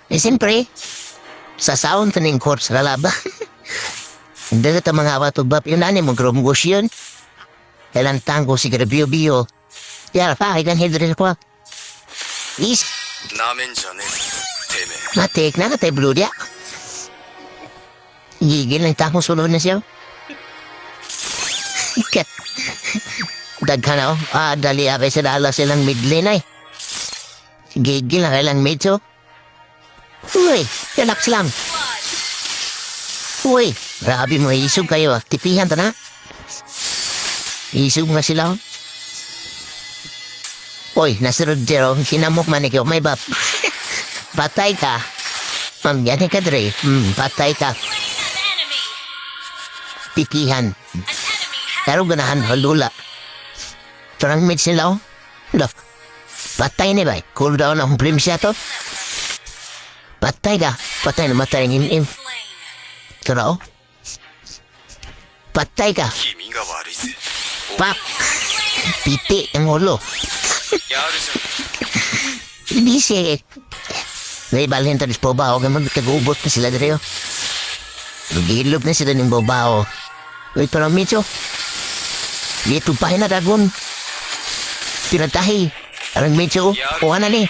Siyempre, sa sound ka ng course sa laba. Hindi ka mga watubap yun ani mo grumgos yun. Kailan tango si Grabio-bio. Yara pa, ikan hidrin ko. Is, なめんじゃねえてめえ matik na katay blue dia. Gigil ng tango sunod na siya. Kat. Daghan ako. Dali abay sa dala silang midlane ay. Gigil na kailang medyo. Uy, relax lang. Uy, grabe mo, isog kayo ah. Tipihan ta na. Isog nga sila. Uy, nasunod dero, hinamok man ikaw, may bap. Patay ka. Yan ka, Dre. Patay ka. Tipihan. Pero ganahan, halula. Turang mid sila, oh. Look. Patay ni ba? Cool down ang prim siya to. Patay ka. Patay na matay ng im-im. Tara, oh. Patay ka. 君が悪いぜ Pak. Piti ang ulo. やるじ Hindi siya. May balhin talis po ba? Huwag naman kagubot na sila dito. Nagihilop na sila ng babao. Uy, parang medyo. Dito pa na dragon. Pinatahi. Parang medyo. Kuha na ni.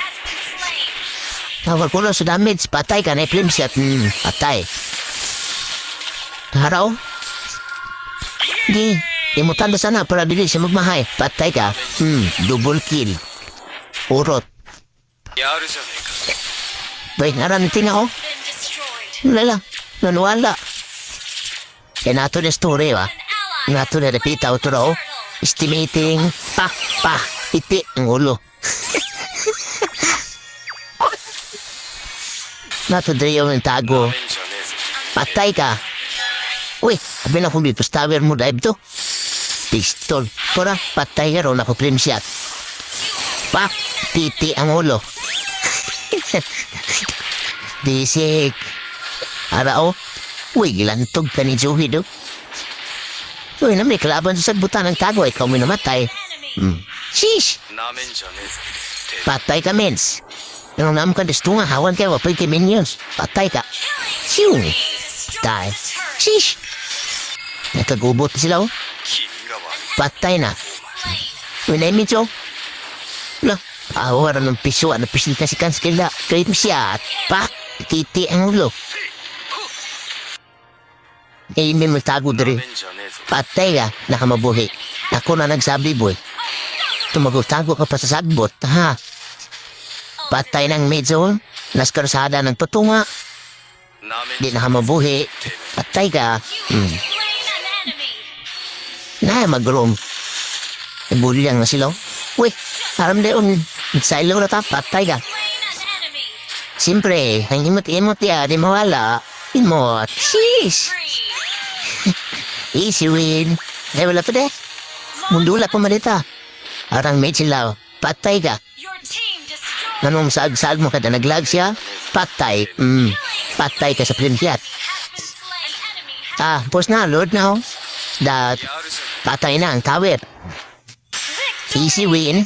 Tawag ko na sa damage. Patay ka na i-flame shot. Patay. Taraw. Di. Imutan na sana para dili siya magmahay. Patay ka. Double kill. Urot. やるじゃねえか Bay, narating ako. Lala. Nanuwala. Kaya nato na story ba? Nato na repeat out raw. Estimating. Pa. Iti ang ulo. Nato na yung tago. なめんじゃねえぜ Patay ka. Uy, sabi na kung dito sa tower mo dive to. Pistol. Kora, patay ka ron ako flame shot. Pak, titi ang ulo. Disik. Arao. Uy, gilantog ka ni Joey do. Uy, na may kalaban sa sagbutan ng tago, ikaw may namatay. Sheesh, なめんじゃねえぜて patay ka mens. Nung naman ka distunga, hawan kayo, wapay kay minions. Patay ka. Siung. Die. Sheesh. Nakagubot na sila, oh. 君が悪い Patay na. Uy, na medyo. Wala. Awara ng piso at napisil na si Kanskila. Kahit mo siya at pak. Titi ang ulo. Eh, may magtago な diri. めんじゃねえぞ Patay ka, nakamabuhi. Ako na nagsabi, boy. Tumagutago ka pa sa sagbot, ha? Patay ng medyo. Naskarasada ng tutunga. なめん Di じゃ nakamabuhi. Patay ka. Na, mag-roam. Nabuli lang na sila. Uy, haram na yun. Silo na ta, patay ka. Siyempre, ang imot-imot ya, di mawala. Imot. Sheesh. Easy win. Eh, wala pa de. Mundula pa malita. Arang mate sila. Patay ka. Nanong saag-saag mo kada naglag siya? Patay. Patay ka sa plimsyat. Pos na, Lord na ho. Dat, やるじゃね patay na ang tower. Easy win.